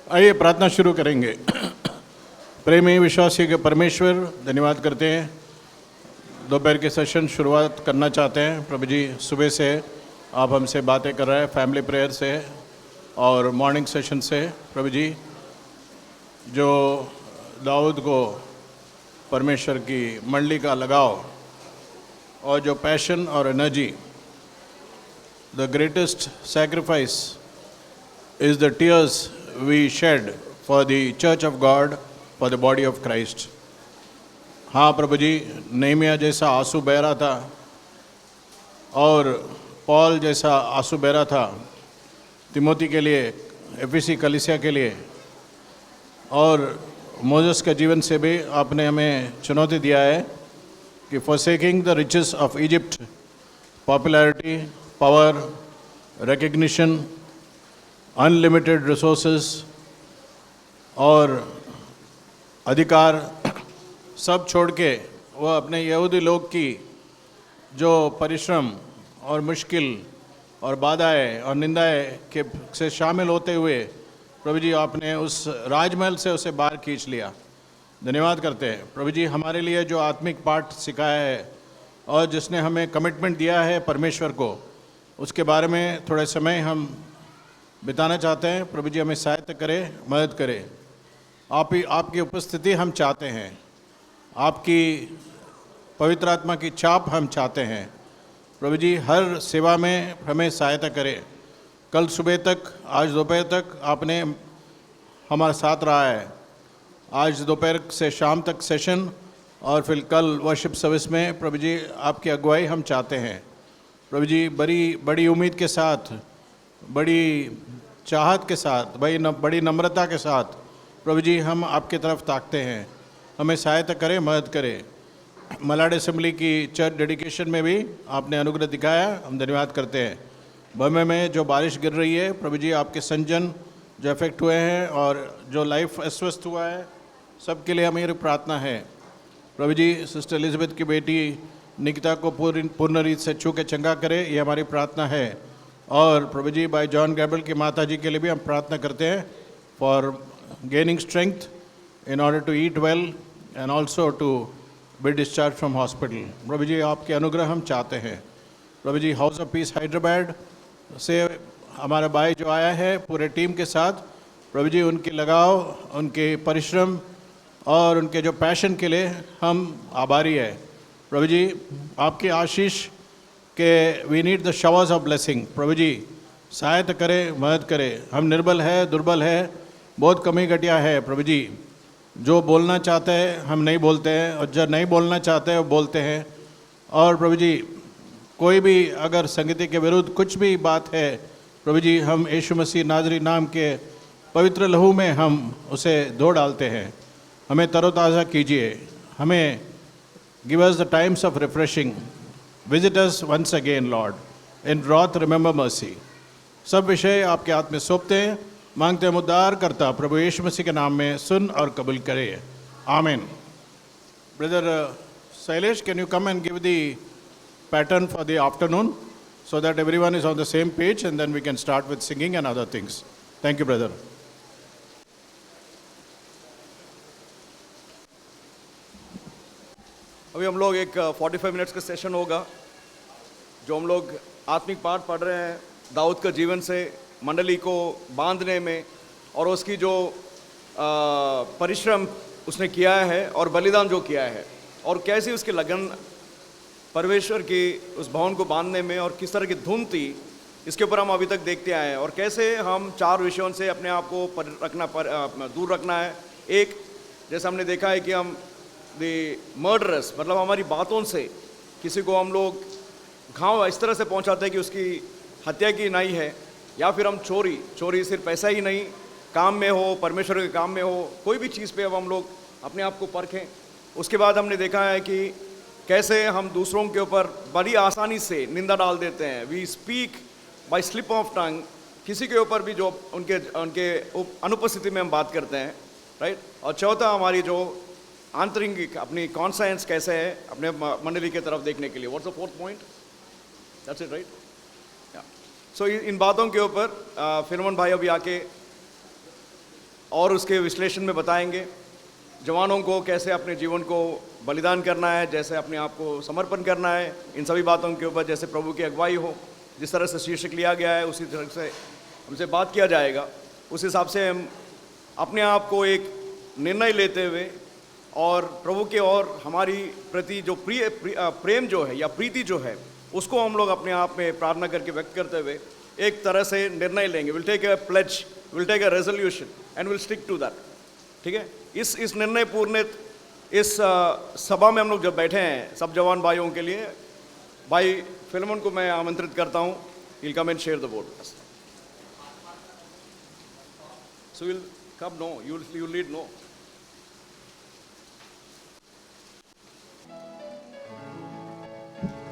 आइए प्रार्थना शुरू करेंगे। प्रेमी विश्वासी के परमेश्वर, धन्यवाद करते हैं। दोपहर के सेशन शुरुआत करना चाहते हैं। प्रभु जी, सुबह से आप हमसे बातें कर रहे हैं, फैमिली प्रेयर से और मॉर्निंग सेशन से। प्रभु जी, जो दाऊद को परमेश्वर की मंडली का लगाव और जो पैशन और energy, the greatest sacrifice is the tears we shed for the church of God, for the body of Christ. हाँ प्रभु जी, नेहमिया जैसा आंसू बह रहा था और पॉल जैसा आंसू बह रहा था तिमोथी के लिए, एफिसी कलीसिया के लिए, और मोसेस के जीवन से भी आपने हमें चुनौती दिया है कि forsaking the riches of Egypt, popularity, power, recognition, unlimited resources और अधिकार सब छोड़ के वह अपने यहूदी लोग की जो परिश्रम और मुश्किल और बाधाएं और निंदाएं के से शामिल होते हुए प्रभु जी आपने उस राजमहल से उसे बाहर खींच लिया। धन्यवाद करते हैं प्रभु जी, हमारे लिए जो आत्मिक पाठ सिखाया है और जिसने हमें कमिटमेंट दिया है परमेश्वर को, उसके बारे में थोड़े समय हम बिताना चाहते हैं। प्रभु जी हमें सहायता करें, मदद करें। आपकी उपस्थिति हम चाहते हैं, आपकी पवित्र आत्मा की छाप हम चाहते हैं। प्रभु जी हर सेवा में हमें सहायता करें। कल सुबह तक, आज दोपहर तक आपने हमारे साथ रहा है। आज दोपहर से शाम तक सेशन और फिर कल वर्शिप सर्विस में प्रभु जी आपकी अगुवाई हम चाहते हैं। प्रभु जी बड़ी उम्मीद के साथ, बड़ी चाहत के साथ, बड़ी नम्रता के साथ प्रभु जी हम आपकी तरफ ताकते हैं। हमें सहायता करें, मदद करें। मलाड असेंबली की चर्च डेडिकेशन में भी आपने अनुग्रह दिखाया, हम धन्यवाद करते हैं। बर्मे में जो बारिश गिर रही है प्रभु जी, आपके संजन जो इफेक्ट हुए हैं और जो लाइफ अस्वस्थ हुआ है, सबके लिए हमारी प्रार्थना है। प्रभु जी सिस्टर एलिजाबेथ की बेटी निकिता को पूर्ण रीत से छू के चंगा करे, ये हमारी प्रार्थना है। और प्रभु जी भाई जॉन गैब्रियल की माता जी के लिए भी हम प्रार्थना करते हैं for gaining strength in order to eat well and also to be discharge from hospital. प्रभु जी आपके अनुग्रह हम चाहते हैं। प्रभु ji House of Peace Hyderabad से हमारा भाई जो आया है पूरे टीम के साथ, प्रभु जी उनकी लगाव, उनके परिश्रम और उनके जो पैशन के लिए हम आभारी है। प्रभु जी आपकी आशीष कि we need the showers of blessing. प्रभु जी सहायता करें, मदद करें। हम निर्बल है, दुर्बल है, बहुत कमी घटिया है। प्रभु जी जो बोलना चाहते हैं हम नहीं बोलते हैं, और जो नहीं बोलना चाहते हैं वो बोलते हैं। और प्रभु जी कोई भी अगर संगति के विरुद्ध कुछ भी बात है, प्रभु जी हम यीशु मसीह नाजरी नाम के पवित्र लहू में हम उसे धो डालते हैं। हमें तरोताज़ा कीजिए, हमें give us the times of refreshing. Visit us once again, Lord. In wrath, remember mercy. सब विषय आपके हाथ में सौंपते हैं, मांगते हैं उद्धार करता प्रभु यीशु मसीह के नाम में सुन और कबूल करे। आमीन। Brother Sailesh, can you come and give the pattern for the afternoon so that everyone is on the same page and then we can start with singing and other things. Thank you, brother. अभी हम लोग एक 45 minutes का session होगा जो हम लोग आत्मिक पाठ पढ़ रहे हैं दाऊद का जीवन से, मंडली को बांधने में और उसकी जो परिश्रम उसने किया है और बलिदान जो किया है और कैसी उसकी लगन परमेश्वर की उस भवन को बांधने में और किस तरह की धुन थी, इसके ऊपर हम अभी तक देखते आए हैं। और कैसे हम 4 विषयों से अपने आप को दूर रखना है। एक, जैसे हमने देखा है कि हम मर्डरस, मतलब हमारी बातों से किसी को हम लोग घाव इस तरह से पहुंचाते हैं कि उसकी हत्या की नहीं है, या फिर हम चोरी सिर्फ पैसा ही नहीं, काम में हो, परमेश्वर के काम में हो, कोई भी चीज़ पे अब हम लोग अपने आप को परखें। उसके बाद हमने देखा है कि कैसे हम दूसरों के ऊपर बड़ी आसानी से निंदा डाल देते हैं। We speak by slip of tongue, किसी के ऊपर भी जो उनके अनुपस्थिति में हम बात करते हैं, राइट। और चौथा, हमारी जो आंतरिक अपनी कॉन्साइंस कैसे है अपने मंडली की तरफ देखने के लिए। What's the 4th point? That's it, right. So इन बातों के ऊपर फिरमन भाई अभी आके और उसके विश्लेषण में बताएंगे। जवानों को कैसे अपने जीवन को बलिदान करना है, जैसे अपने आप को समर्पण करना है, इन सभी बातों के ऊपर जैसे प्रभु की अगुवाई हो, जिस तरह से शीर्षक लिया गया है उसी तरह से हमसे बात किया जाएगा। उस हिसाब से हम अपने आप को एक निर्णय लेते हुए और प्रभु के और हमारी प्रति जो प्रेम जो है या प्रीति जो है उसको हम लोग अपने आप में प्रार्थना करके व्यक्त करते हुए एक तरह से निर्णय लेंगे। Will take a pledge, will take a resolution and will stick to that. ठीक है, इस निर्णय पूर्ण इस सभा में हम लोग जब बैठे हैं सब जवान भाइयों के लिए, भाई फिल्मोन को मैं आमंत्रित करता हूँ। Will come and share the board. So will come, no you lead, no.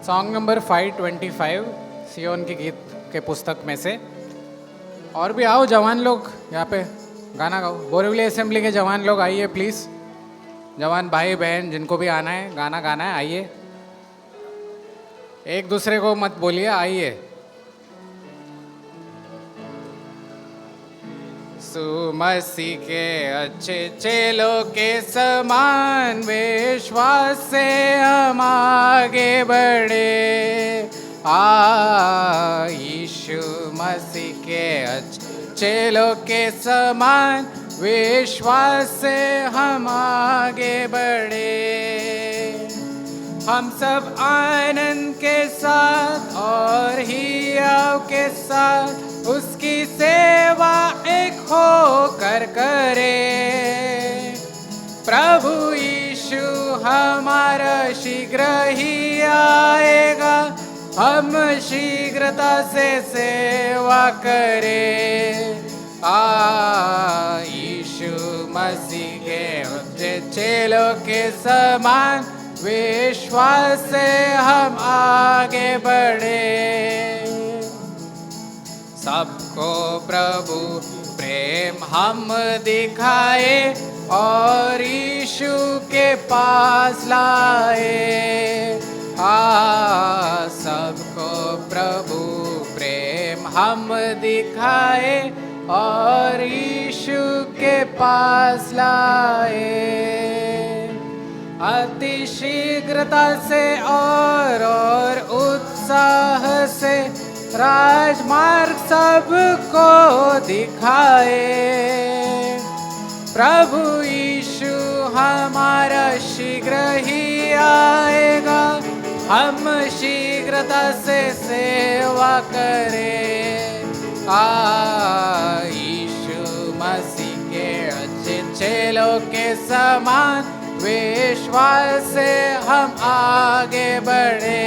Song number 525 Zion की गीत के पुस्तक में से। और भी आओ जवान लोग, यहाँ पे गाना गाओ। बोरीवली असेंबली के जवान लोग आइए प्लीज़। जवान भाई बहन जिनको भी आना है, गाना गाना है, आइए। एक दूसरे को मत बोलिए, आइए। मसीह के अच्छे चेलों के समान विश्वास से हम आगे बढ़े। यीशु मसीह के अच्छे चेलों के समान विश्वास से हम आगे बढ़े। हम सब आनंद के साथ और हियाव के साथ उसकी सेवा एक होकर करे। प्रभु यीशु हमारा शीघ्र ही आएगा, हम शीघ्रता से सेवा करें। यीशु मसीह के अच्छे चेलों के समान विश्वास से हम आगे बढ़े। सबको प्रभु प्रेम हम दिखाए और यीशु के पास लाए। सबको प्रभु प्रेम हम दिखाए और यीशु के पास लाए। अति शीघ्रता से और उत्साह से राजमार्ग सबको दिखाए। प्रभु यीशु हमारा शीघ्र ही आएगा, हम शीघ्रता से सेवा करें। यीशु मसीह के अच्छे चेलों के समान विश्वास से हम आगे बढ़े।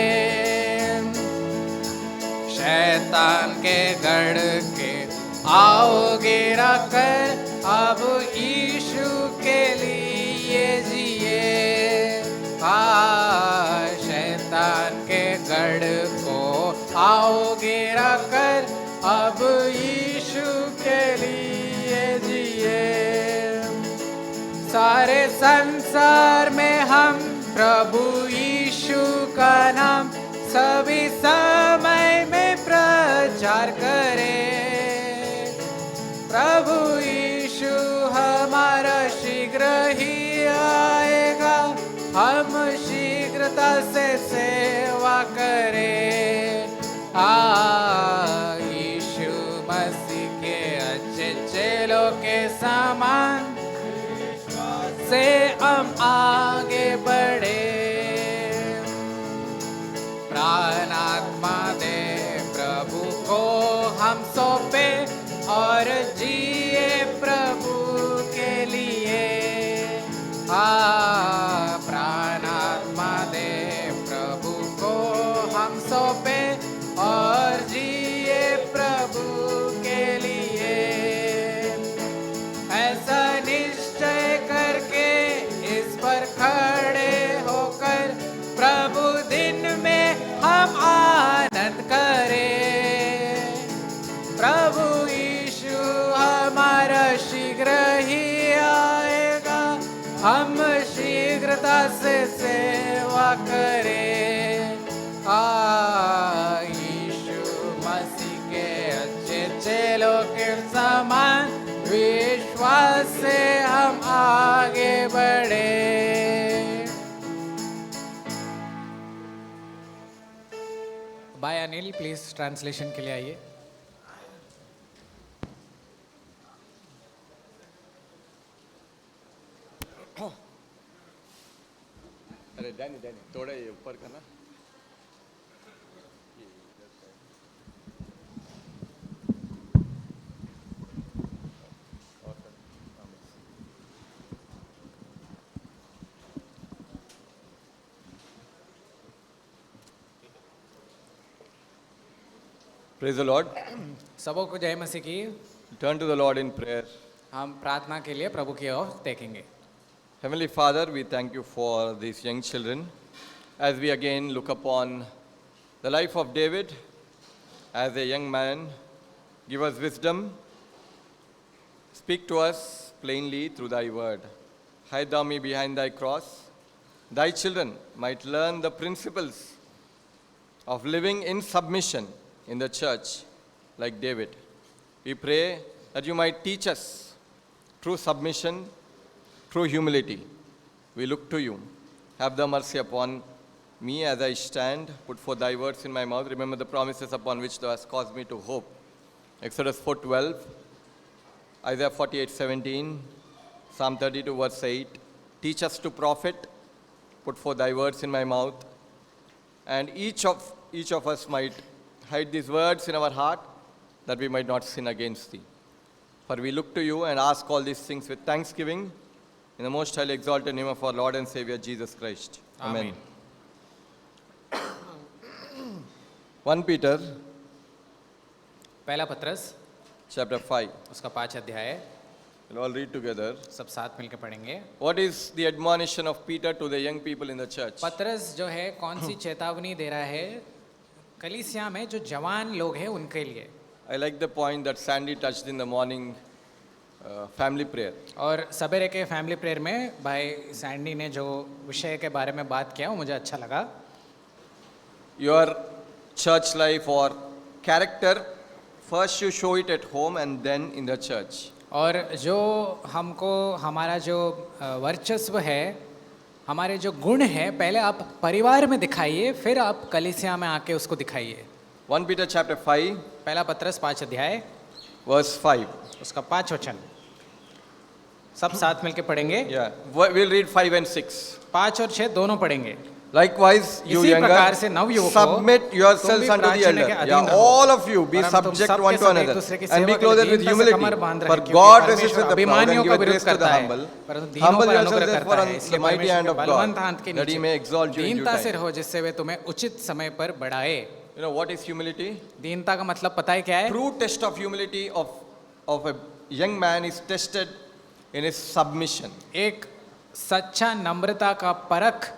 शैतान के गढ़ के आओ गिरा कर अब यीशु के लिए जिए। शैतान के गढ़ को आओ गिरा कर अब यीशु के लिए जिए। सारे संसार में हम प्रभु यीशु का नाम सभी समय में प्रचार करें। प्रभु यीशु हमारा शीघ्र ही आएगा, हम शीघ्रता से सेवा करें। यीशु मसीह के अच्छे चेलों के समान से हम आगे बढ़े। प्राण आत्मा दे प्रभु को हम सौंपे और जिए प्रभु के लिए। प्राण आत्मा दे प्रभु को हम सौंपे और जिए प्रभु के लिए। ऐसा निश्चय करके इस पर खड़े होकर प्रभु दिन में हम आनंद करें। प्रभु यीशु हमारा शीघ्र ही आएगा, हम शीघ्रता से सेवा करें। यीशु मसीह के अच्छे चेलों के समान विश्व विश्वास से हम आगे बढ़े। बाय अनिल, प्लीज ट्रांसलेशन के लिए आइए। अरे डैनी थोड़ा ये ऊपर करना। Praise the Lord. सबों को जय मसीह की। Turn to the Lord in prayer. हम प्रार्थना के लिए प्रभु की ओर देखेंगे। Heavenly Father, we thank you for these young children as we again look upon the life of David as a young man. Give us wisdom. Speak to us plainly through thy word. Hide thou me behind thy cross. Thy children might learn the principles of living in submission in the church like David. We pray that you might teach us true submission, true humility. We look to you. Have the mercy upon me as I stand. Put forth thy words in my mouth. Remember the promises upon which thou hast caused me to hope. Exodus 4:12, Isaiah 48:17, Psalm 32 verse 8. Teach us to profit. Put forth thy words in my mouth. And each of us might hide these words in our heart that we might not sin against thee. For we look to you and ask all these things with thanksgiving in the most highly exalted name of our Lord and Savior Jesus Christ. Amen. 1 Peter पहला पत्रस chapter 5. उसका 5 अध्याय, We'll all read together. सब साथ मिलकर पढ़ेंगे। What is the admonition of Peter to the young people in the church? पत्रस जो है कौन सी चेतावनी दे रहा है कलीसिया में जो जवान लोग हैं उनके लिए। I like the point that Sandy touched in the morning family prayer. और सवेरे के फैमिली प्रेयर में भाई सैंडी ने जो विषय के बारे में बात किया वो मुझे अच्छा लगा। Your church life or character, first you show it at home and then in the church. और जो हमको हमारा जो वर्चस्व है, हमारे जो गुण है, पहले आप परिवार में दिखाइए, फिर आप कलीसिया में आके उसको दिखाइए। 1 Peter chapter 5 पहला पत्रस 5 अध्याय verse 5. उसका 5 वचन सब साथ मिलके पढ़ेंगे। Yeah, we'll read 5 and 6. 5 और 6 दोनों पढ़ेंगे। Likewise, you इसी younger, प्रकार से नवयुवकों, submit yourselves unto the elder. Yeah, all of you be subject one to another and be clothed with humility. For God resists with the proud and giveth grace to the humble. Humble yourselves therefore under the mighty hand of God, that He may exalt you in due दीनता से time. रहो जिससे वे तुम्हें उचित समय पर बढ़ाए। You know what is humility? दीनता का मतलब पता है क्या है? True test of humility of a young man is tested in his submission. एक सच्चा नम्रता का परख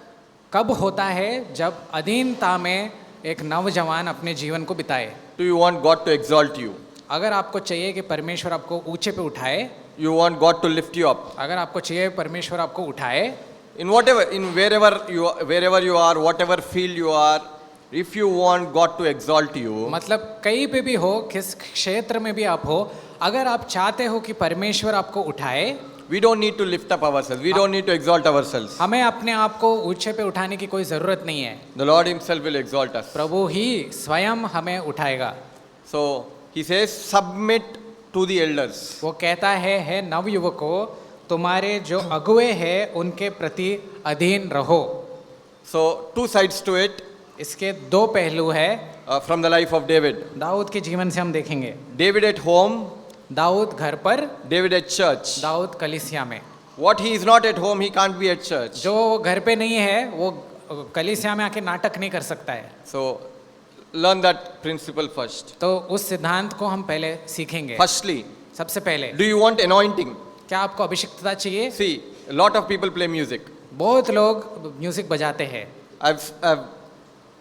कब होता है? जब अधीनता में एक नौजवान अपने जीवन को बिताए। Do you want God to exalt you? अगर आपको चाहिए कि परमेश्वर आपको ऊंचे पे उठाए, You want God to lift you up? अगर आपको चाहिए परमेश्वर आपको उठाए, In wherever you are, whatever field you are, if you want God to exalt you, मतलब कहीं पे भी हो, किस क्षेत्र में भी आप हो, अगर आप चाहते हो कि परमेश्वर आपको उठाए, we don't need to lift up ourselves. We don't need to exalt ourselves. हमें अपने आप को ऊंचे पे उठाने की कोई जरूरत नहीं है। The Lord Himself will exalt us. प्रभु ही स्वयं हमें उठाएगा। So He says, submit to the elders. वो कहता है नवयुवकों, तुम्हारे जो अगुए हैं उनके प्रति अधीन रहो। So two sides to it. इसके दो पहलू है। From the life of David. Dawood के जीवन से हम देखेंगे। David at home, दाऊद घर पर, David at church. दाऊद कलीसिया में। What he is not at home, he can't be at church. जो घर पे नहीं है वो कलीसिया में आके नाटक नहीं कर सकता है। So learn that principle first. तो उस सिद्धांत को हम पहले सीखेंगे। Firstly, सबसे पहले, do you want anointing? क्या आपको अभिषिक्तता चाहिए? See, a lot of people play music. बहुत लोग म्यूजिक बजाते हैं। I've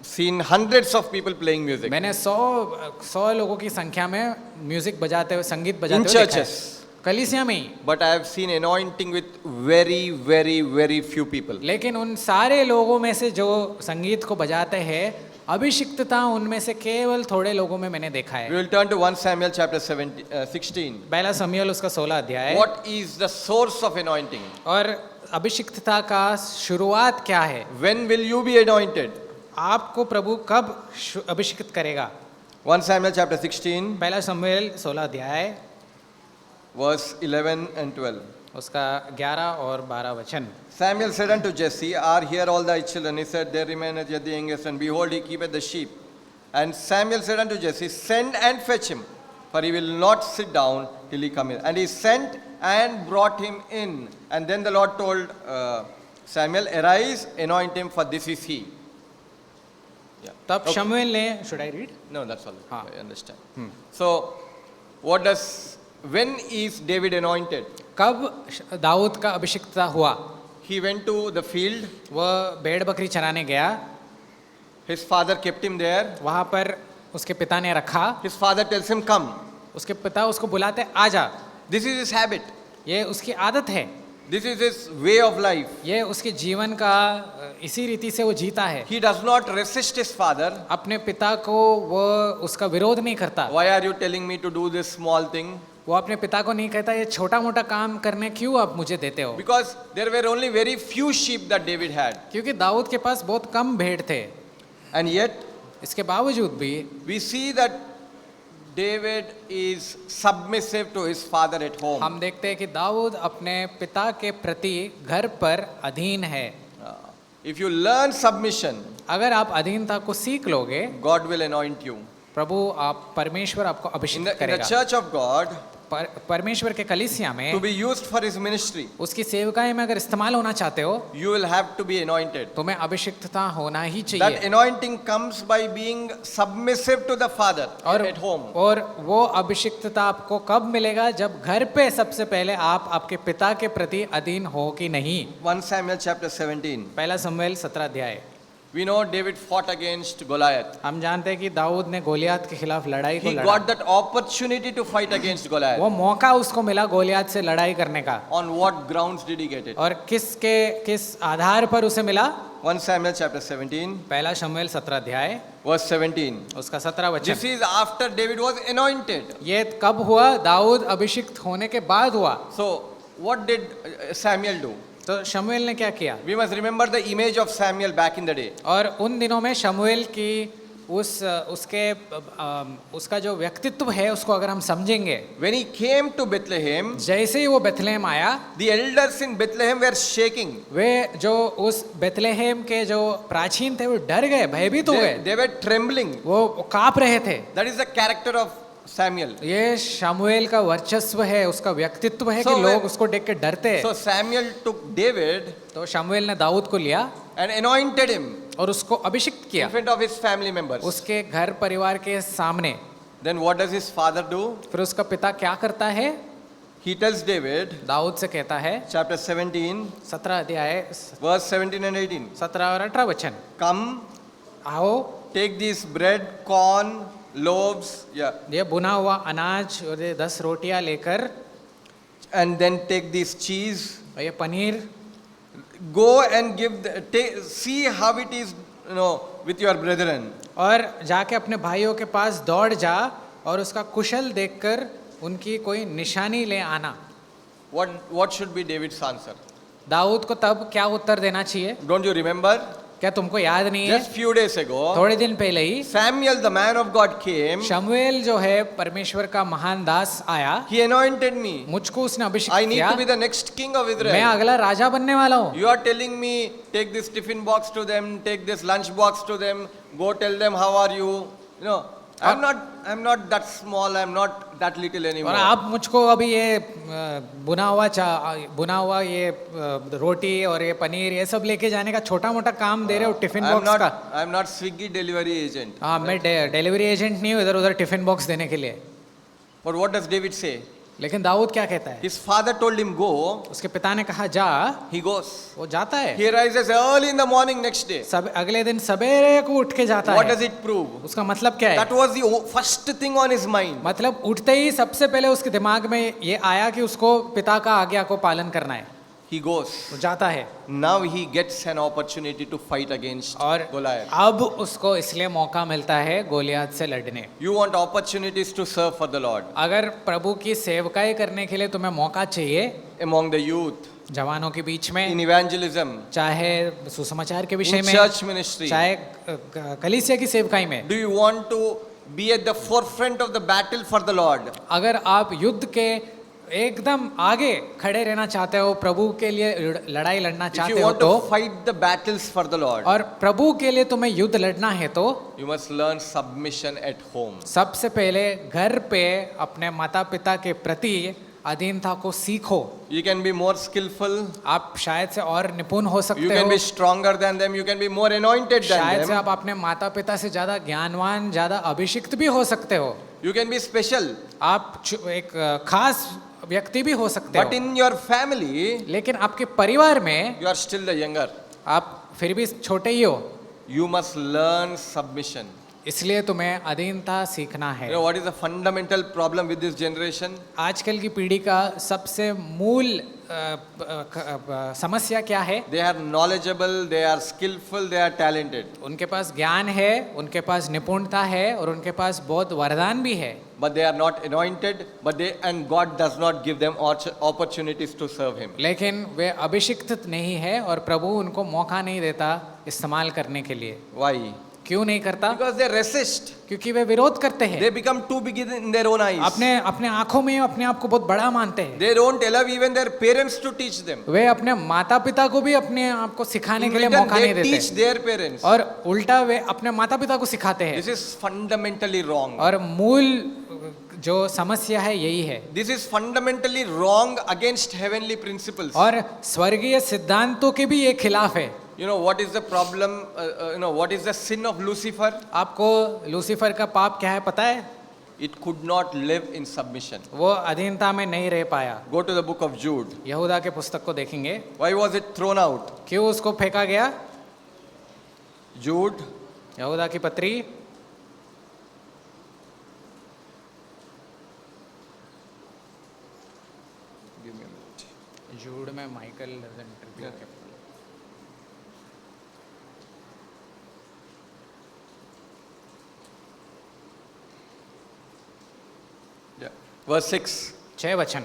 seen hundreds of people playing music. मैंने 100 लोगों की संख्या में म्यूजिक बजाते हुए, संगीत बजाते In हुए देखा है। churches. कलीसिया में ही। But I have seen anointing with very few people. लेकिन उन सारे लोगों में से जो संगीत को बजाते हैं अभिषिक्तता उनमें से केवल थोड़े लोगों में मैंने देखा We है। will turn to 1 Samuel chapter 16. पहला शमूएल उसका 16 अध्याय। What is the source of anointing? और अभिषिक्तता का शुरुआत क्या है? When will you be anointed? आपको प्रभु कब अभिषिक्त करेगा? 1 Samuel chapter 16, पहला शमूएल 16 अध्याय verse 11 and 12. उसका 11 और 12 वचन। Samuel said unto Jesse, Are here all thy children? He said, There remaineth yet the youngest, and behold, he keepeth the sheep. And Samuel said unto Jesse, Send and fetch him, for he will not sit down till he come in. And he sent and brought him in. And then the Lord told Samuel, Arise, anoint him, for this is he. Yeah. तब Okay. शमूएल ने, should I read? No, that's all. हाँ. I understand. So, when is David anointed? कब दाऊद का अभिषिक्तता हुआ? He went to the field. वह भेड़ बकरी चराने गया, His father kept him there. वहां पर उसके पिता ने रखा। His father tells him, Come. उसके पिता उसको बुलाते, आ जा। This is his habit. ये उसकी आदत है, This is his way of life. ये उसके जीवन का इसी रीति से वो जीता है। He does not resist his father. अपने पिता को वो उसका विरोध नहीं करता। Why are you telling me to do this small thing? वो अपने पिता को नहीं कहता ये छोटा मोटा काम करने क्यों आप मुझे देते हो? Because there were only very few sheep that David had. क्योंकि दाऊद के पास बहुत कम भेड़ थे। And yet, इसके बावजूद भी we see that David is submissive to his father at home. हम देखते हैं कि दाऊद अपने पिता के प्रति घर पर अधीन है। If you learn submission, अगर आप अधीनता को सीख लोगे, God will anoint you. प्रभु आप परमेश्वर आपको In अभिषेक the करेगा। church of God, परमेश्वर के कलीसिया to में be used for his ministry, उसकी सेवकाई में अगर इस्तेमाल होना चाहते हो, you will have to be anointed. तुम्हें अभिषिक्तता होना ही That चाहिए। anointing comes by being submissive to the father at home. और वो अभिषिक्तता आपको कब मिलेगा? जब घर पे सबसे पहले आप आपके पिता के प्रति अधीन हो कि नहीं। 1 Samuel chapter 17. पहला शमूएल 17 अध्याय। We know David fought against Goliath. हम जानते हैं कि दाऊद ने गोलियात के खिलाफ लड़ाई को He लड़ा। got that opportunity to fight against Goliath. वो मौका उसको मिला गोलियात से लड़ाई करने का। On what grounds did he get it? और किस आधार पर उसे मिला? 1 Samuel chapter 17, पहला शमूएल 17 अध्याय verse 17. उसका 17 वचन। This is after David was anointed. ये कब हुआ? दाऊद अभिषिक्त होने के बाद हुआ। So, what did Samuel do? तो शमूएल ने क्या किया? We must remember the image of Samuel back in the day. और उन दिनों में शमूएल की उसका जो व्यक्तित्व है उसको अगर हम समझेंगे, When he came to Bethlehem, जैसे ही वो बेथलेहम आया, the elders in Bethlehem were shaking. वे जो उस बेथलेहम के जो प्राचीन थे वो डर गए, भयभीत हो गए, They were trembling. वो कांप रहे थे। That is the character of Samuel. ये शमूएल का वर्चस्व है, उसका व्यक्तित्व है कि So लोग उसको देख के डरते हैं। So Samuel took David तो शमूएल ने दाऊद को लिया and anointed him और उसको अभिषिक्त किया in front of his family members. उसके घर परिवार के सामने। Then what does his father do? फिर उसका पिता क्या करता है? He tells David, दाऊद से कहता है, chapter 17, 17 अध्याय verse 17 and 18. 17 और 18 वचन। Come, आओ, take this bread, corn, loaves, ये बुना हुआ अनाज और ये 10 रोटियां लेकर, and then take this cheese. और ये paneer, Go and see how it is, with your brethren. और जाके अपने भाइयों के पास दौड़ जा और उसका कुशल देखकर उनकी कोई निशानी ले आना। What should be David's answer? Dawood को तब क्या उत्तर देना चाहिए? Don't you remember? क्या तुमको याद नहीं है? Just few days ago, थोड़े दिन पहले ही Samuel, the man of God, came. शमूएल जो है परमेश्वर का महान दास आया, He anointed me. मुझको उसने I अभिषेक need किया, to be the next king of मैं Israel. अगला राजा बनने वाला हूँ। You are telling me, take this tiffin box to them, take this lunch box to them, go tell them how are you. I'm not that small, I'm not that little और anymore. आप मुझको अभी ये बुना हुआ ये रोटी और ये पनीर ये सब लेके जाने का छोटा मोटा काम दे रहे हो टिफिन बॉक्स का। I'm not Swiggy delivery agent. हाँ, मैं डिलीवरी एजेंट नहीं हूँ इधर उधर टिफिन बॉक्स देने के लिए। But what does David say? लेकिन दाऊद क्या कहता है? His father told him go, उसके पिता ने कहा जा, he goes. वो जाता है। He rises early in the morning next day. सब अगले दिन सवेरे को उठ के जाता What है। does it prove? उसका मतलब क्या है? That was the first thing on his mind. मतलब उठते ही सबसे पहले उसके दिमाग में ये आया कि उसको पिता का आज्ञा को पालन करना है। he goes. वो जाता है Now he gets an opportunity to fight against और Goliath. अब उसको इसलिए मौका मिलता है गोलियत से लड़ने। You want opportunities to serve for the Lord अगर प्रभु की सेवकाई करने के लिए तुम्हें मौका चाहिए among the youth, जवानों के बीच in में, evangelism, चाहे सुसमाचार के विषय in में, church ministry. चाहे कलीसिया की सेवकाई में, Do you want to be at the forefront of the battle for the Lord? अगर आप युद्ध के एकदम आगे खड़े रहना चाहते हो, प्रभु के लिए लड़ाई लड़ना If चाहते you हो want तो, to fight the battles for the Lord, और प्रभु के लिए तुम्हें युद्ध लड़ना है तो you must learn submission at home. सबसे पहले घर पे अपने माता पिता के प्रति अधीनता को सीखो। You can be more skillful, आप शायद से और निपुण हो you सकते can हो, be stronger than them, you can be more anointed शायद than से them, आप अपने माता पिता से ज्यादा ज्ञानवान, ज्यादा अभिषिक्त भी हो सकते हो, you can be special. आप एक खास व्यक्ति भी हो सकते But हो, in your family, लेकिन आपके परिवार में you are still the younger. आप फिर भी छोटे ही हो, You must learn submission. इसलिए तुम्हें अधीनता सीखना You है। know what is the fundamental problem with this generation? आजकल की पीढ़ी का सबसे मूल समस्या क्या है? They are knowledgeable, they are skillful, they are talented. उनके पास ज्ञान है, उनके पास निपुणता है और उनके पास बहुत वरदान भी है, But they are not anointed, and God does not give them opportunities to serve Him. लेकिन वे अभिषिक्त नहीं है और प्रभु उनको मौका नहीं देता इस्तेमाल करने के लिए। Why? क्यों नहीं करता? Because they resist. क्योंकि वे विरोध करते हैं, They become too big in their own eyes. अपने आंखों में अपने आप को बहुत बड़ा मानते हैं। They don't allow even their parents to teach them. वे अपने माता पिता को भी अपने आप को सिखाने In के लिए return, मौका नहीं they teach देते, their parents. और उल्टा वे अपने माता पिता को सिखाते हैं। This is fundamentally wrong. और मूल जो समस्या है यही है, This is fundamentally wrong against heavenly principles. और स्वर्गीय सिद्धांतों के भी ये खिलाफ है। You know what is the problem? What is the sin of Lucifer? आपको लूसीफर का पाप क्या है पता है? It could not live in submission. वो अधीनता में नहीं रह पाया। Go to the book of Jude. यहूदा के पुस्तक को देखेंगे, Why was it thrown out? क्यों उसको फेंका गया? Jude, यहूदा की पत्री जूड में माइकल इंटरव्यू verse 6. 6 वचन।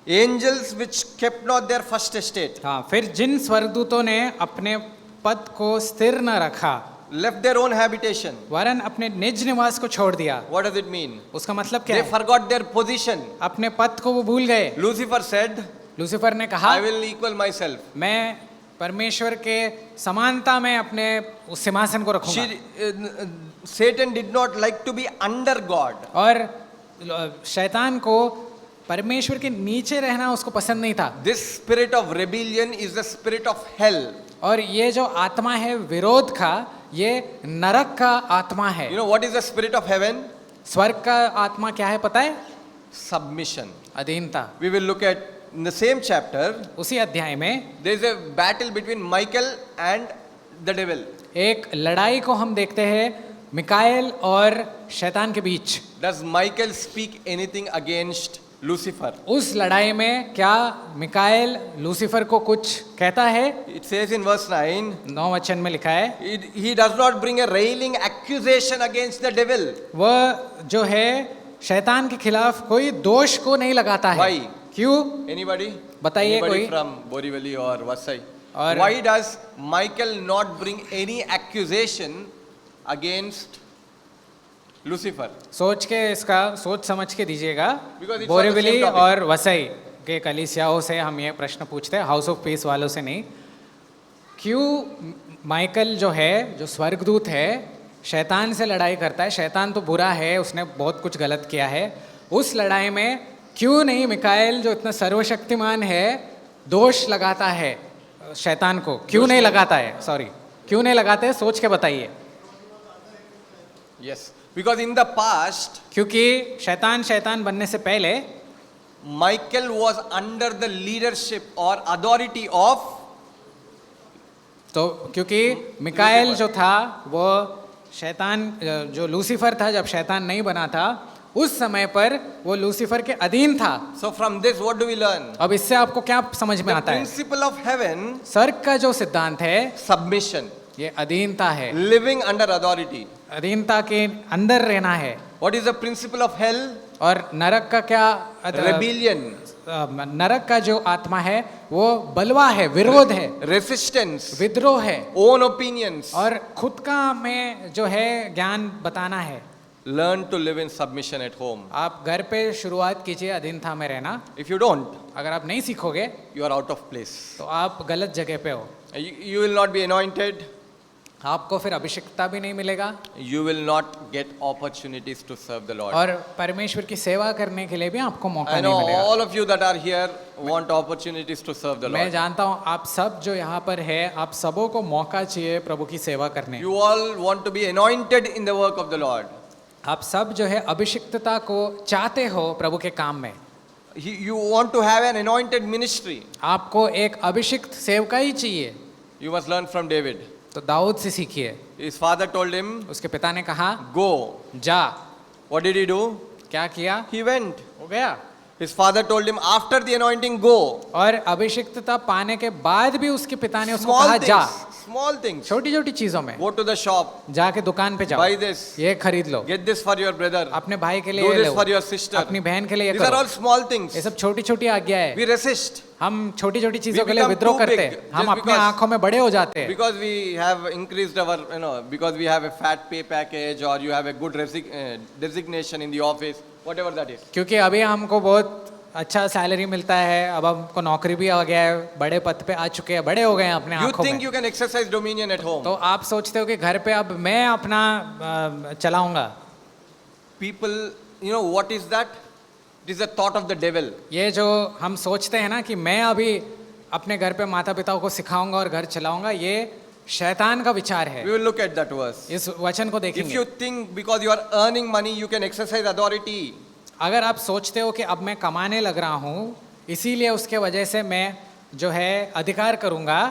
Angels which kept not their first estate, हाँ, फिर जिन स्वर्गदूतों ने अपने पद को स्थिर न रखा, left their own habitation. वरन अपने निज निवास को छोड़ दिया। What does it mean? उसका मतलब क्या They है? forgot their position. अपने पद को वो भूल गए। Lucifer said, लूसीफर ने कहा, I will equal myself. मैं परमेश्वर के समानता में अपने उस सिंहासन को रखूंगा। Satan did not like to be under God. और शैतान को परमेश्वर के नीचे रहना उसको पसंद नहीं था। This spirit of rebellion is the spirit of hell. और ये जो आत्मा है विरोध का, ये नरक का आत्मा है। You know what is the spirit of heaven? स्वर्ग का आत्मा क्या है पता है? Submission. अधीनता। We will look at in the same chapter. उसी अध्याय में There is a battle between Michael and the devil. एक लड़ाई को हम देखते हैं मिकाएल और शैतान के बीच। Does Michael speak anything against Lucifer? उस लड़ाई में क्या मिकाएल लूसीफर को कुछ कहता है? It says in verse 9, 9 वचन में लिखा है, he does not bring a railing accusation against the devil. वह जो है शैतान के खिलाफ कोई दोष को नहीं लगाता है। Why? क्यों? Anybody? बताइए Anybody कोई। from Borivali or Vasai? और- Why does Michael not bring any accusation against Lucifer? सोच के इसका सोच समझ के दीजिएगा। Because it's Borivali on the same topic. और वसई के कलीसियाओं से हम ये प्रश्न पूछते हैं, हाउस ऑफ पीस वालों से नहीं। क्यों माइकल जो है, जो स्वर्गदूत है, शैतान से लड़ाई करता है? शैतान तो बुरा है, उसने बहुत कुछ गलत किया है। उस लड़ाई में क्यों नहीं मिकाएल जो इतना सर्वशक्तिमान है दोष लगाता है शैतान को? क्यों नहीं लगाता है? सॉरी, क्यों नहीं लगाते हैं? सोच के बताइए। Yes. Because in the past, क्योंकि शैतान बनने से पहले Michael was under the leadership or authority of तो क्योंकि मिकाएल जो था वो शैतान, जो लूसीफर था जब शैतान नहीं बना था, उस समय पर वो लूसीफर के अधीन था। So from this, what do we learn? अब इससे आपको क्या समझ में The आता है? principle of heaven, स्वर्ग का जो सिद्धांत है submission, ये अधीनता है, living under authority. अधीनता के अंदर रहना है। What is the principle of hell? और नरक का क्या Rebellion, नरक का जो आत्मा है वो बलवा है, विरोध है, resistance, विद्रोह है, own opinions. और खुद का में जो है ज्ञान बताना है। Learn to live in submission at home. आप घर पे शुरुआत कीजिए अधीनता में रहना। If you don't, अगर आप नहीं सीखोगे you are out of place. तो आप गलत जगह पे हो। You will not be anointed. आपको फिर अभिषेकता भी नहीं मिलेगा You will not get opportunities to serve the Lord. और परमेश्वर की सेवा करने के लिए भी आपको मौका I know नहीं मिलेगा। all of you that are here want opportunities to serve the मैं Lord. जानता हूँ आप सब जो यहाँ पर है, आप सबों को मौका चाहिए प्रभु की सेवा करने। You all want to be anointed in the work of the Lord. आप सब जो है अभिषिक्तता को चाहते हो प्रभु के काम में। You want to have an anointed ministry. आपको एक अभिषिक्त सेवकाई चाहिए। You must learn from David. तो दाऊद से सीखिए। His father told him, उसके पिता ने कहा go. जा। What did he do? क्या किया? He went. हो गया। His father told him, after the anointing, go. और अभिषिक्तता पाने के बाद भी उसके पिता ने उसको Small कहा जा। things. Small things. छोटी छोटी चीजों में Go to the shop. जाके दुकान पे जाओ, Buy this. ये खरीद लो, Get this for your brother. अपने भाई के लिए Do ये this low, for your sister. अपनी बहन के लिए ये These are करो। all small things. ये सब छोटी छोटी आज्ञा है। We resist. हम छोटी छोटी चीजों We के लिए become विद्रोह too करते big हैं। हम just अपने because- आंखों में बड़े हो जाते हैं Because we have increased our, because we have a fat pay package or you have a good designation in the office, whatever that is. क्योंकि अभी हमको बहुत अच्छा सैलरी मिलता है, अब हमको नौकरी भी आ गया है, बड़े पद पे आ चुके हैं, बड़े हो गए हैं अपने You आंखों think में। you can exercise dominion at home. तो आप सोचते हो कि घर पे अब मैं अपना चलाऊंगा। People, what is that? It is a thought of the devil. ये जो हम सोचते हैं ना कि मैं अभी अपने घर पे माता पिताओं को सिखाऊंगा और घर चलाऊंगा, ये शैतान का विचार है। We will look at that verse. इस वचन को If देखेंगे। you think because you are earning money, you can exercise authority. अगर आप सोचते हो कि अब मैं कमाने लग रहा हूँ, इसीलिए उसके वजह से मैं जो है अधिकार करूंगा।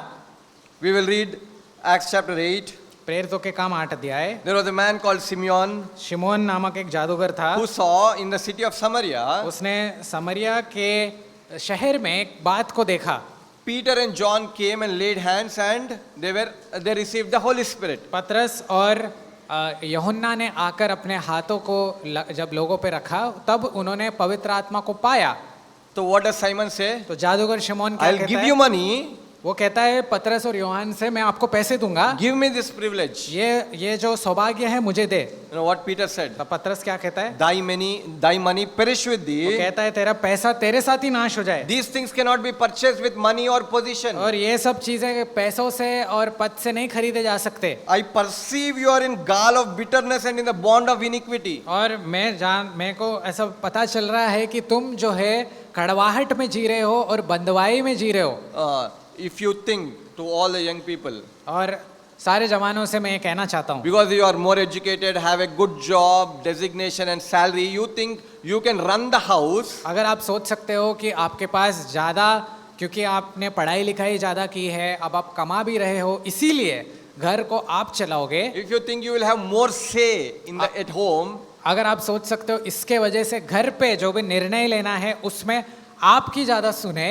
We will read Acts chapter 8. प्रेरितों के काम 8 अध्याय। There was a man called Simeon शिमोन नामक एक जादूगर था, who saw in the city of Samaria उसने समरिया के शहर में एक बात को देखा। Peter and John came and laid hands and they received the Holy Spirit. पतरस और यूहन्ना ने आकर अपने हाथों को जब लोगों पे रखा, तब उन्होंने पवित्र आत्मा को पाया। So what does Simon say? तो जादूगर शिमोन क्या I'll कहता give है? you money. वो कहता है पतरस और यूहन्ना से मैं आपको पैसे दूंगा, Give me this privilege. ये जो सौभाग्य है मुझे दे। You know what Peter said? तो पतरस क्या कहता है? Thy money perish with वो thee. कहता है तेरा पैसा तेरे साथ ही नाश हो जाए। These things cannot be purchased with money or position. और ये सब चीजें पैसों से और पद से नहीं खरीदे जा सकते। I perceive you are in gall of bitterness and in the bond of iniquity. और मेरे को ऐसा पता चल रहा है कि तुम जो है कड़वाहट में जी रहे हो और बंदवाई में जी रहे हो। If you think to all the young people, और सारे जवानों से मैं ये कहना चाहता हूँ, because you are more educated, have a good job, designation and salary, you think you can run the house. अगर आप सोच सकते हो कि आपके पास ज़्यादा, क्योंकि आपने पढ़ाई लिखाई ज़्यादा की है, अब आप कमा भी रहे हो, इसीलिए घर को आप चलाओगे। If you think you will have more say in at home, अगर आप सोच सकते हो इसके वजह से घर पे जो भी निर्णय लेना है उसमें आपकी ज़्यादा सुने,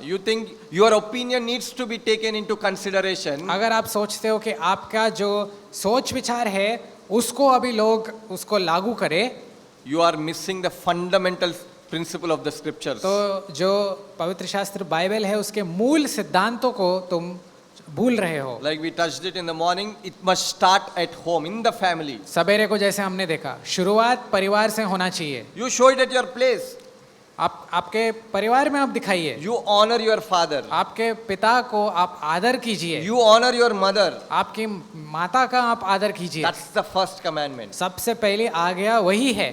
you think your opinion needs to be taken into consideration. अगर आप सोचते हो कि आपका जो सोच विचार है उसको अभी लोग उसको लागू करें, You are missing the fundamental principle of the scriptures. तो जो पवित्र शास्त्र बाइबल है उसके मूल सिद्धांतों को तुम भूल रहे हो। Like we touched it in the morning, it must start at home, in the family. सवेरे को जैसे हमने देखा, शुरुआत परिवार से होना चाहिए। You show it at your place. आपके परिवार में आप दिखाइए। You honor your father. आपके पिता को आप आदर कीजिए। You honor your mother. आपकी माता का आप आदर कीजिए। That's the first commandment. सबसे पहले आज्ञा वही है।